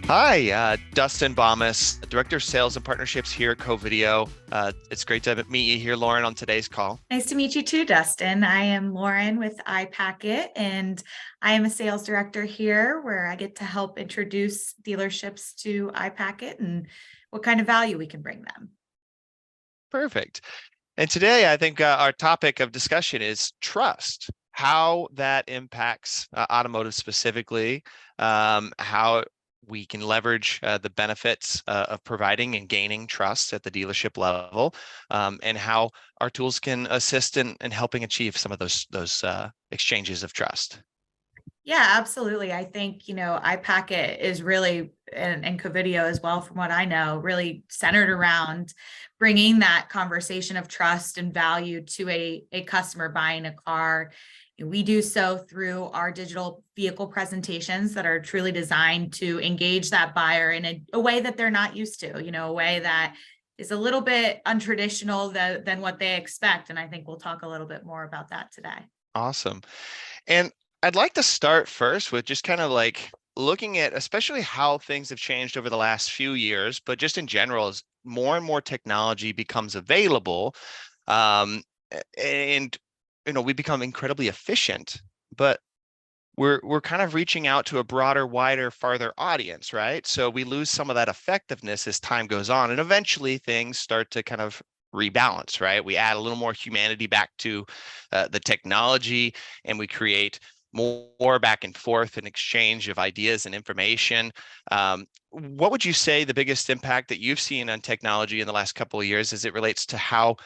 Hi, Dustin Bomas, Director of Sales and Partnerships here at Covideo. It's great to meet you here, Lauren, on today's call. Nice to meet you too, Dustin. I am Lauren with iPacket, and I am a sales director here where I get to help introduce dealerships to iPacket and what kind of value we can bring them. Perfect. And today, I think our topic of discussion is trust, how that impacts automotive specifically, how we can leverage the benefits of providing and gaining trust at the dealership level, and how our tools can assist in helping achieve some of those exchanges of trust. Yeah, absolutely. I think, iPacket is really, and Covideo as well, from what I know, really centered around bringing that conversation of trust and value to a customer buying a car. We do so through our digital vehicle presentations that are truly designed to engage that buyer in a way that they're not used to, a way that is a little bit untraditional than what they expect. And I think we'll talk a little bit more about that today. Awesome. And I'd like to start first with just kind of like looking at especially how things have changed over the last few years, but just in general, as more and more technology becomes available, and we become incredibly efficient, but we're kind of reaching out to a broader, wider, farther audience, right? So we lose some of that effectiveness as time goes on, and eventually things start to kind of rebalance, right? We add a little more humanity back to the technology, and we create more back and forth and exchange of ideas and information. What would you say the biggest impact that you've seen on technology in the last couple of years as it relates to how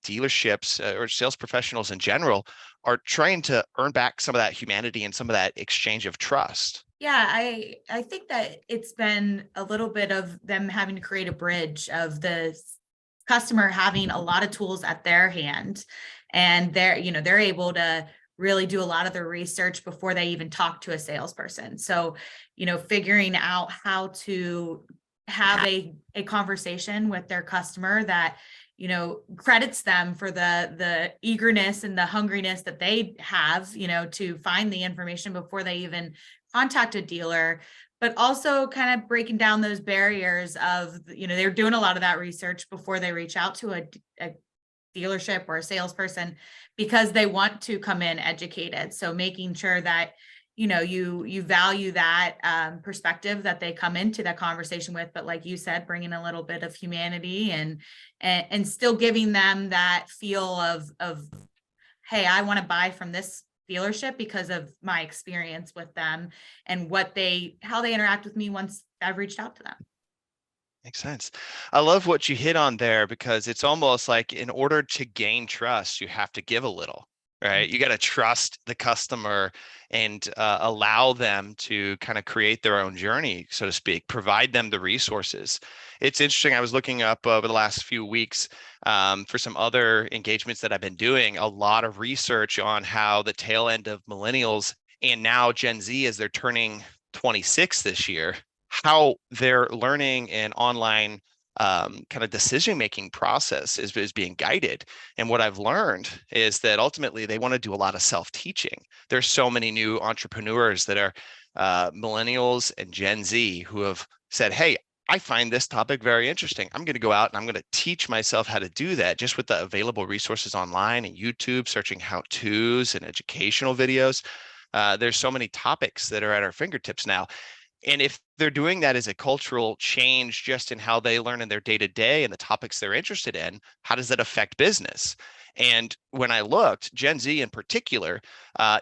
dealerships or sales professionals in general are trying to earn back some of that humanity and some of that exchange of trust? Yeah, I think that it's been a little bit of them having to create a bridge of the customer having a lot of tools at their hand, and they're able to really do a lot of their research before they even talk to a salesperson. So, figuring out how to have a conversation with their customer that credits them for the eagerness and the hungriness that they have, to find the information before they even contact a dealer, but also kind of breaking down those barriers of, they're doing a lot of that research before they reach out to a dealership or a salesperson because they want to come in educated. So making sure that you value that perspective that they come into that conversation with, but like you said, bringing a little bit of humanity and still giving them that feel of hey, I want to buy from this dealership because of my experience with them and how they interact with me once I've reached out to them. Makes sense. I love what you hit on there because it's almost like in order to gain trust, you have to give a little, right? You got to trust the customer and allow them to kind of create their own journey, so to speak, provide them the resources. It's interesting. I was looking up over the last few weeks for some other engagements that I've been doing, a lot of research on how the tail end of millennials and now Gen Z, as they're turning 26 this year, how their learning and online kind of decision-making process is being guided. And what I've learned is that ultimately they want to do a lot of self-teaching. There's so many new entrepreneurs that are millennials and Gen Z who have said, hey, I find this topic very interesting. I'm going to go out and I'm going to teach myself how to do that just with the available resources online and YouTube, searching how-tos and educational videos. There's so many topics that are at our fingertips now. And if they're doing that as a cultural change just in how they learn in their day to day and the topics they're interested in, how does that affect business? And when I looked, Gen Z in particular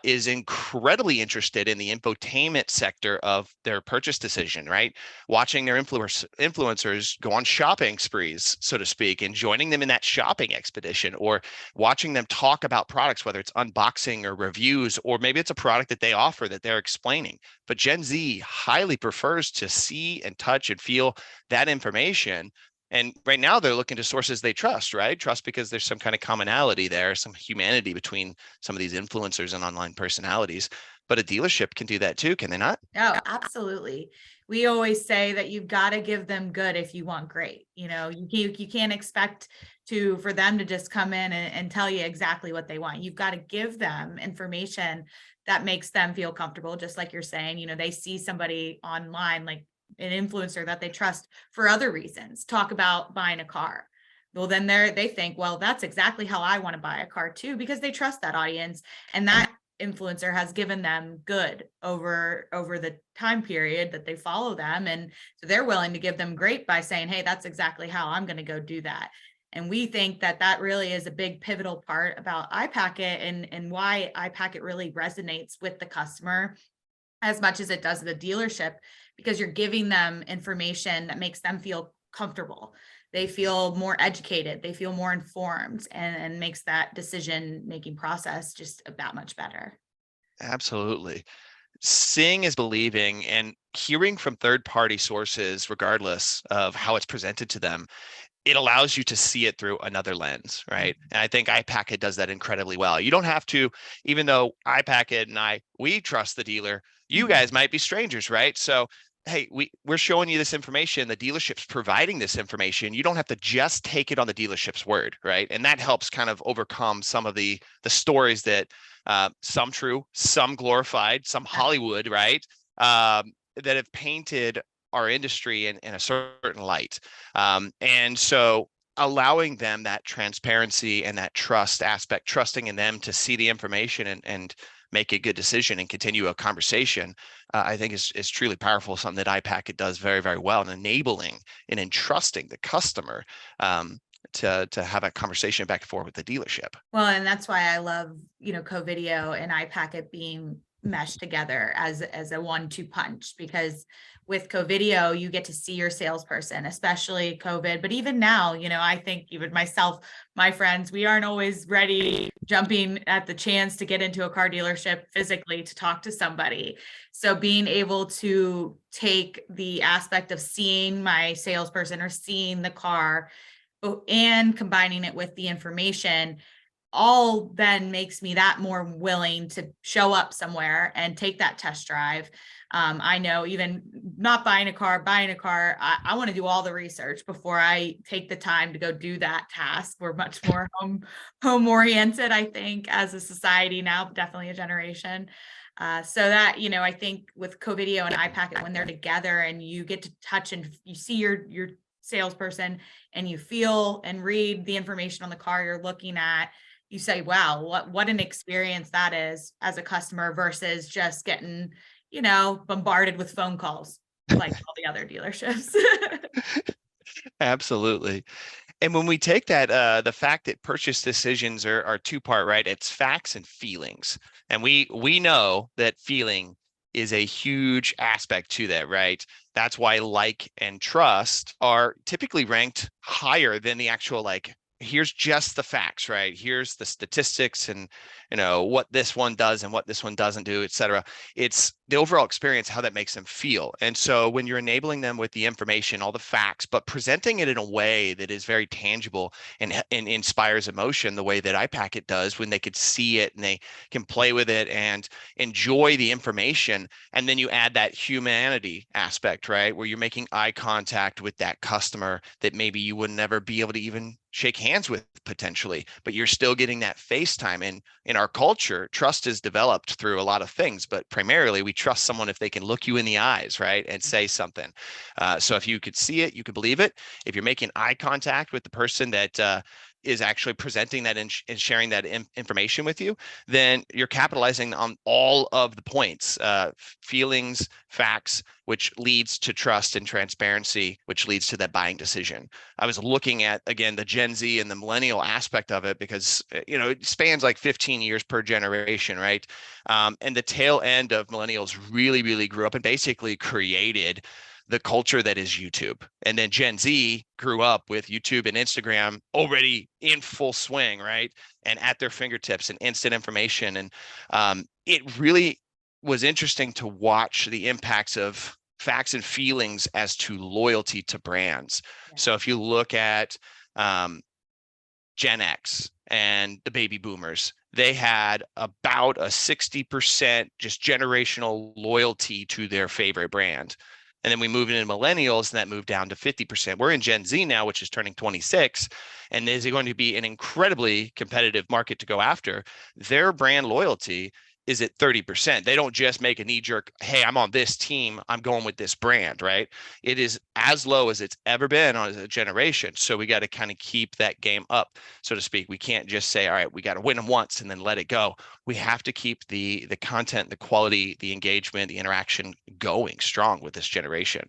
is incredibly interested in the infotainment sector of their purchase decision, right? Watching their influencers go on shopping sprees, so to speak, and joining them in that shopping expedition, or watching them talk about products, whether it's unboxing or reviews, or maybe it's a product that they offer that they're explaining. But Gen Z highly prefers to see and touch and feel that information. And right now they're looking to sources they trust, right? Trust because there's some kind of commonality there, some humanity between some of these influencers and online personalities. But a dealership can do that too, can they not? Oh, absolutely. We always say that you've got to give them good if you want great. You can't expect for them to just come in and tell you exactly what they want. You've got to give them information that makes them feel comfortable. Just like you're saying, they see somebody online, like an influencer that they trust for other reasons talk about buying a car. Well, then they think, well, that's exactly how I want to buy a car too, because they trust that audience, and that influencer has given them good over the time period that they follow them, and so they're willing to give them great by saying, hey, that's exactly how I'm going to go do that. And we think that that really is a big pivotal part about iPacket, and why iPacket really resonates with the customer as much as it does the dealership, because you're giving them information that makes them feel comfortable. They feel more educated, they feel more informed, and makes that decision making process just that much better. Absolutely. Seeing is believing, and hearing from third party sources, regardless of how it's presented to them, it allows you to see it through another lens, right? And I think iPacket does that incredibly well. You don't have to, even though iPacket and we trust the dealer, you guys might be strangers, right? So, hey, we're showing you this information. The dealership's providing this information. You don't have to just take it on the dealership's word, right? And that helps kind of overcome some of the stories that some true, some glorified, some Hollywood, right? That have painted our industry in a certain light. And so allowing them that transparency and that trust aspect, trusting in them to see the information and make a good decision and continue a conversation, I think is truly powerful, something that iPacket does very, very well, and enabling and entrusting the customer to have a conversation back and forth with the dealership. Well, and that's why I love, Covideo and iPacket being meshed together as a 1-2 punch, because with Covideo, you get to see your salesperson, especially COVID. But even now, I think even myself, my friends, we aren't always ready, jumping at the chance to get into a car dealership physically to talk to somebody. So being able to take the aspect of seeing my salesperson or seeing the car and combining it with the information, all then makes me that more willing to show up somewhere and take that test drive. I know, even not buying a car, I want to do all the research before I take the time to go do that task. We're much more home oriented, I think, as a society now, definitely a generation. So that, I think with Covideo and iPacket, when they're together and you get to touch and you see your salesperson and you feel and read the information on the car you're looking at, you say, wow, what an experience that is as a customer, versus just getting, bombarded with phone calls like all the other dealerships. Absolutely. And when we take that, the fact that purchase decisions are two-part, right? It's facts and feelings. And we know that feeling is a huge aspect to that, right? That's why like and trust are typically ranked higher than the actual, like, here's just the facts, right? Here's the statistics and what this one does and what this one doesn't do, et cetera. It's the overall experience, how that makes them feel. And so when you're enabling them with the information, all the facts, but presenting it in a way that is very tangible and inspires emotion, the way that iPacket does, when they could see it and they can play with it and enjoy the information. And then you add that humanity aspect, right? Where you're making eye contact with that customer that maybe you would never be able to even shake hands with potentially, but you're still getting that face time. And in our culture, trust is developed through a lot of things, but primarily we trust someone if they can look you in the eyes, right, and say something. So if you could see it, you could believe it. If you're making eye contact with the person that is actually presenting that and sharing that information with you, then you're capitalizing on all of the points, feelings, facts, which leads to trust and transparency, which leads to that buying decision. I was looking at, again, the Gen Z and the millennial aspect of it, because, it spans like 15 years per generation, right? And the tail end of millennials really, really grew up and basically created the culture that is YouTube. And then Gen Z grew up with YouTube and Instagram already in full swing, right? And at their fingertips and instant information. And it really was interesting to watch the impacts of facts and feelings as to loyalty to brands. Yeah. So if you look at Gen X and the baby boomers, they had about a 60% just generational loyalty to their favorite brand. And then we moved into millennials, and that moved down to 50%. We're in Gen Z now, which is turning 26, and is going to be an incredibly competitive market to go after. Their brand loyalty is it 30%? They don't just make a knee jerk, hey, I'm on this team, I'm going with this brand, right? It is as low as it's ever been on a generation. So we got to kind of keep that game up, so to speak. We can't just say, all right, we got to win them once and then let it go. We have to keep the content, the quality, the engagement, the interaction going strong with this generation.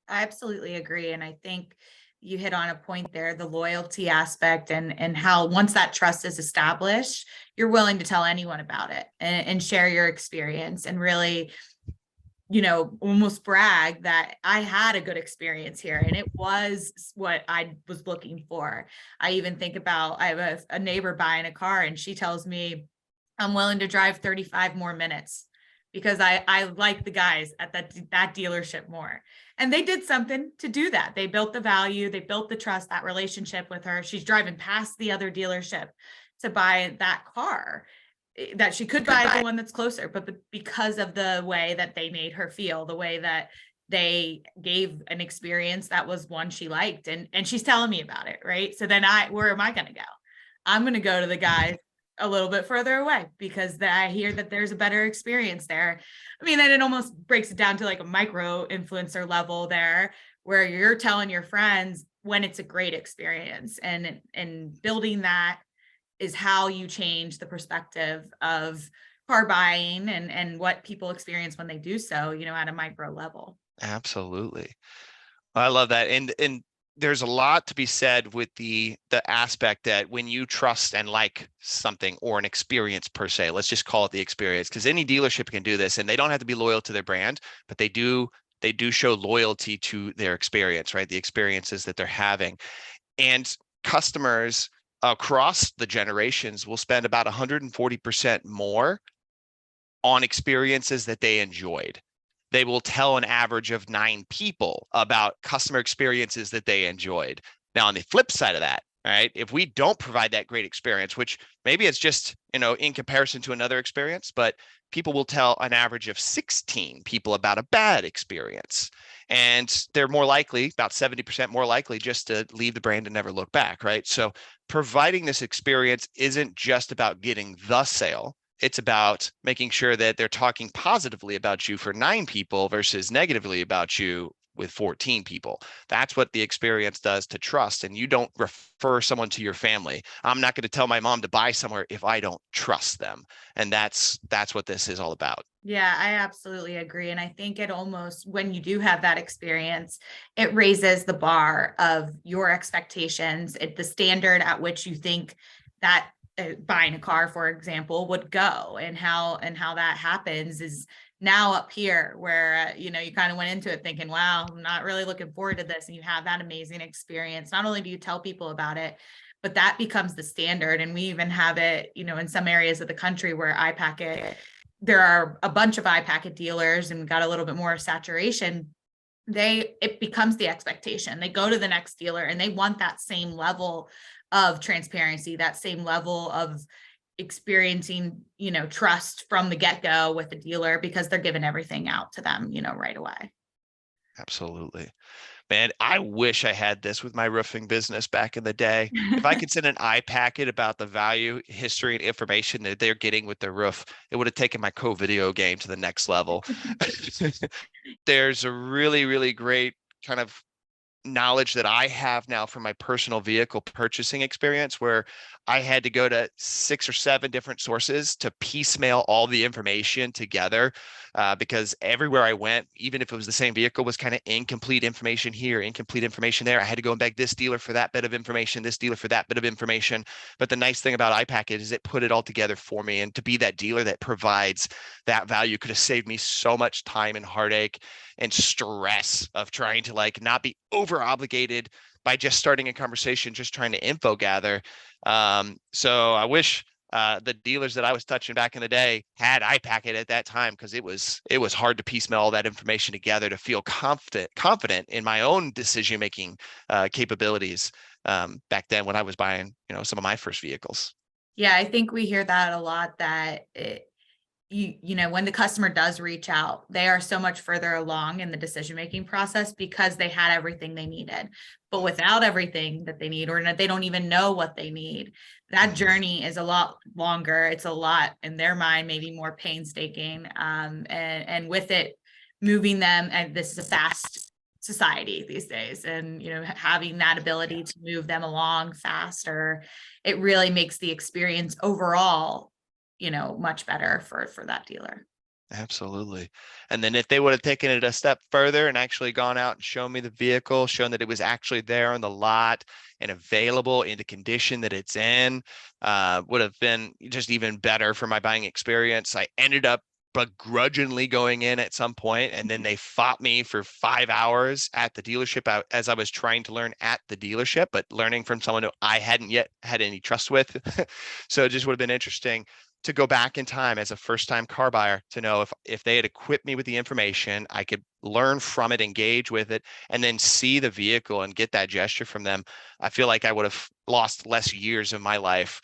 I absolutely agree. And I think you hit on a point there, the loyalty aspect, and how once that trust is established, you're willing to tell anyone about it, and share your experience, and really, almost brag that I had a good experience here and it was what I was looking for. I even think about, I have a neighbor buying a car and she tells me, I'm willing to drive 35 more minutes because I like the guys at that dealership more. And they did something to do that. They built the value, they built the trust, that relationship with her. She's driving past the other dealership to buy that car that she could buy the one that's closer, but because of the way that they made her feel, the way that they gave an experience that was one she liked, and she's telling me about it, right? So then where am I going to go? I'm going to go to the guys a little bit further away because I hear that there's a better experience there. I mean, then it almost breaks it down to like a micro influencer level there, where you're telling your friends when it's a great experience, and building that is how you change the perspective of car buying and what people experience when they do so, at a micro level. Absolutely. I love that. And there's a lot to be said with the aspect that when you trust and like something or an experience per se, let's just call it the experience, because any dealership can do this and they don't have to be loyal to their brand, but they do show loyalty to their experience, right? The experiences that they're having. And customers across the generations will spend about 140% more on experiences that they enjoyed. They will tell an average of 9 people about customer experiences that they enjoyed. Now, on the flip side of that, right, if we don't provide that great experience, which maybe it's just, in comparison to another experience, but people will tell an average of 16 people about a bad experience. And they're more likely, about 70% more likely, just to leave the brand and never look back, right? So providing this experience isn't just about getting the sale. It's about making sure that they're talking positively about you for 9 people versus negatively about you with 14 people. That's what the experience does to trust. And you don't refer someone to your family. I'm not going to tell my mom to buy somewhere if I don't trust them. And that's what this is all about. Yeah, I absolutely agree. And I think it almost, when you do have that experience, it raises the bar of your expectations, the standard at which you think that buying a car, for example, would go, and how that happens is now up here where, you kind of went into it thinking, wow, I'm not really looking forward to this. And you have that amazing experience. Not only do you tell people about it, but that becomes the standard. And we even have it, in some areas of the country where iPacket, there are a bunch of iPacket dealers and got a little bit more saturation. It becomes the expectation. They go to the next dealer and they want that same level of transparency, that same level of experiencing, trust from the get-go with the dealer, because they're giving everything out to them, right away. Absolutely. Man, I wish I had this with my roofing business back in the day. If I could send an iPacket about the value, history, and information that they're getting with their roof, it would have taken my Covideo game to the next level. There's a really, really great kind of knowledge that I have now from my personal vehicle purchasing experience, where I had to go to 6 or 7 different sources to piecemeal all the information together, because everywhere I went, even if it was the same vehicle, was kind of incomplete information here, incomplete information there. I had to go and beg this dealer for that bit of information, this dealer for that bit of information. But the nice thing about iPacket is it put it all together for me. And to be that dealer that provides that value could have saved me so much time and heartache and stress of trying to not be over obligated by just starting a conversation, just trying to info gather. So I wish the dealers that I was touching back in the day had iPacket at that time, because it was hard to piecemeal all that information together to feel confident in my own decision making capabilities back then when I was buying some of my first vehicles. Yeah, I think we hear that a lot, that when the customer does reach out, they are so much further along in the decision-making process because they had everything they needed. But without everything that they need, or they don't even know what they need, that journey is a lot longer. It's a lot, in their mind, maybe more painstaking. And with it, moving them, and this is a fast society these days, and having that ability to move them along faster, it really makes the experience overall much better for that dealer. Absolutely. And then if they would have taken it a step further and actually gone out and shown me the vehicle, shown that it was actually there on the lot and available in the condition that it's in, would have been just even better for my buying experience. I ended up begrudgingly going in at some point, and then they fought me for 5 hours at the dealership as I was trying to learn at the dealership, but learning from someone who I hadn't yet had any trust with. So it just would have been interesting to go back in time as a first-time car buyer to know if they had equipped me with the information, I could learn from it, engage with it, and then see the vehicle and get that gesture from them. I feel like I would have lost less years of my life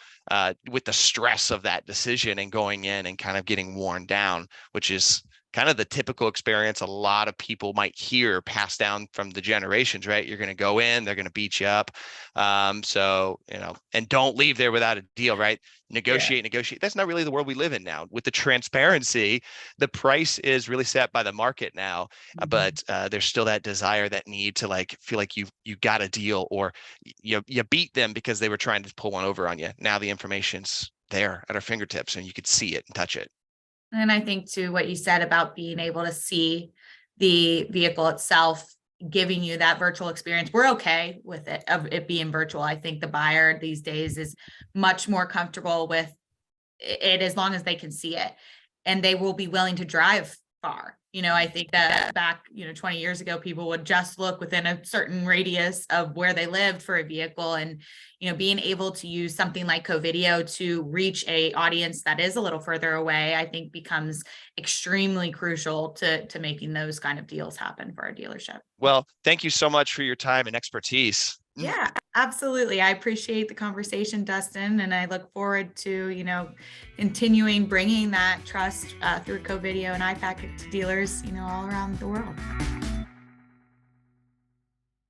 with the stress of that decision and going in and kind of getting worn down, which is kind of the typical experience a lot of people might hear passed down from the generations, right? You're going to go in, they're going to beat you up. So, and don't leave there without a deal, right? Negotiate. That's not really the world we live in now. With the transparency, the price is really set by the market now, but there's still that desire, that need to feel like you got a deal, or you beat them because they were trying to pull one over on you. Now the information's there at our fingertips and you could see it and touch it. And I think too, what you said about being able to see the vehicle itself, giving you that virtual experience, we're okay with it, of it being virtual. I think the buyer these days is much more comfortable with it as long as they can see it, and they will be willing to drive far. I think that back, 20 years ago, people would just look within a certain radius of where they lived for a vehicle. And, being able to use something like Covideo to reach a audience that is a little further away, I think becomes extremely crucial to making those kind of deals happen for a dealership. Well, thank you so much for your time and expertise. Yeah, absolutely. I appreciate the conversation, Dustin, and I look forward to, continuing bringing that trust through Covideo and iPacket to dealers, all around the world.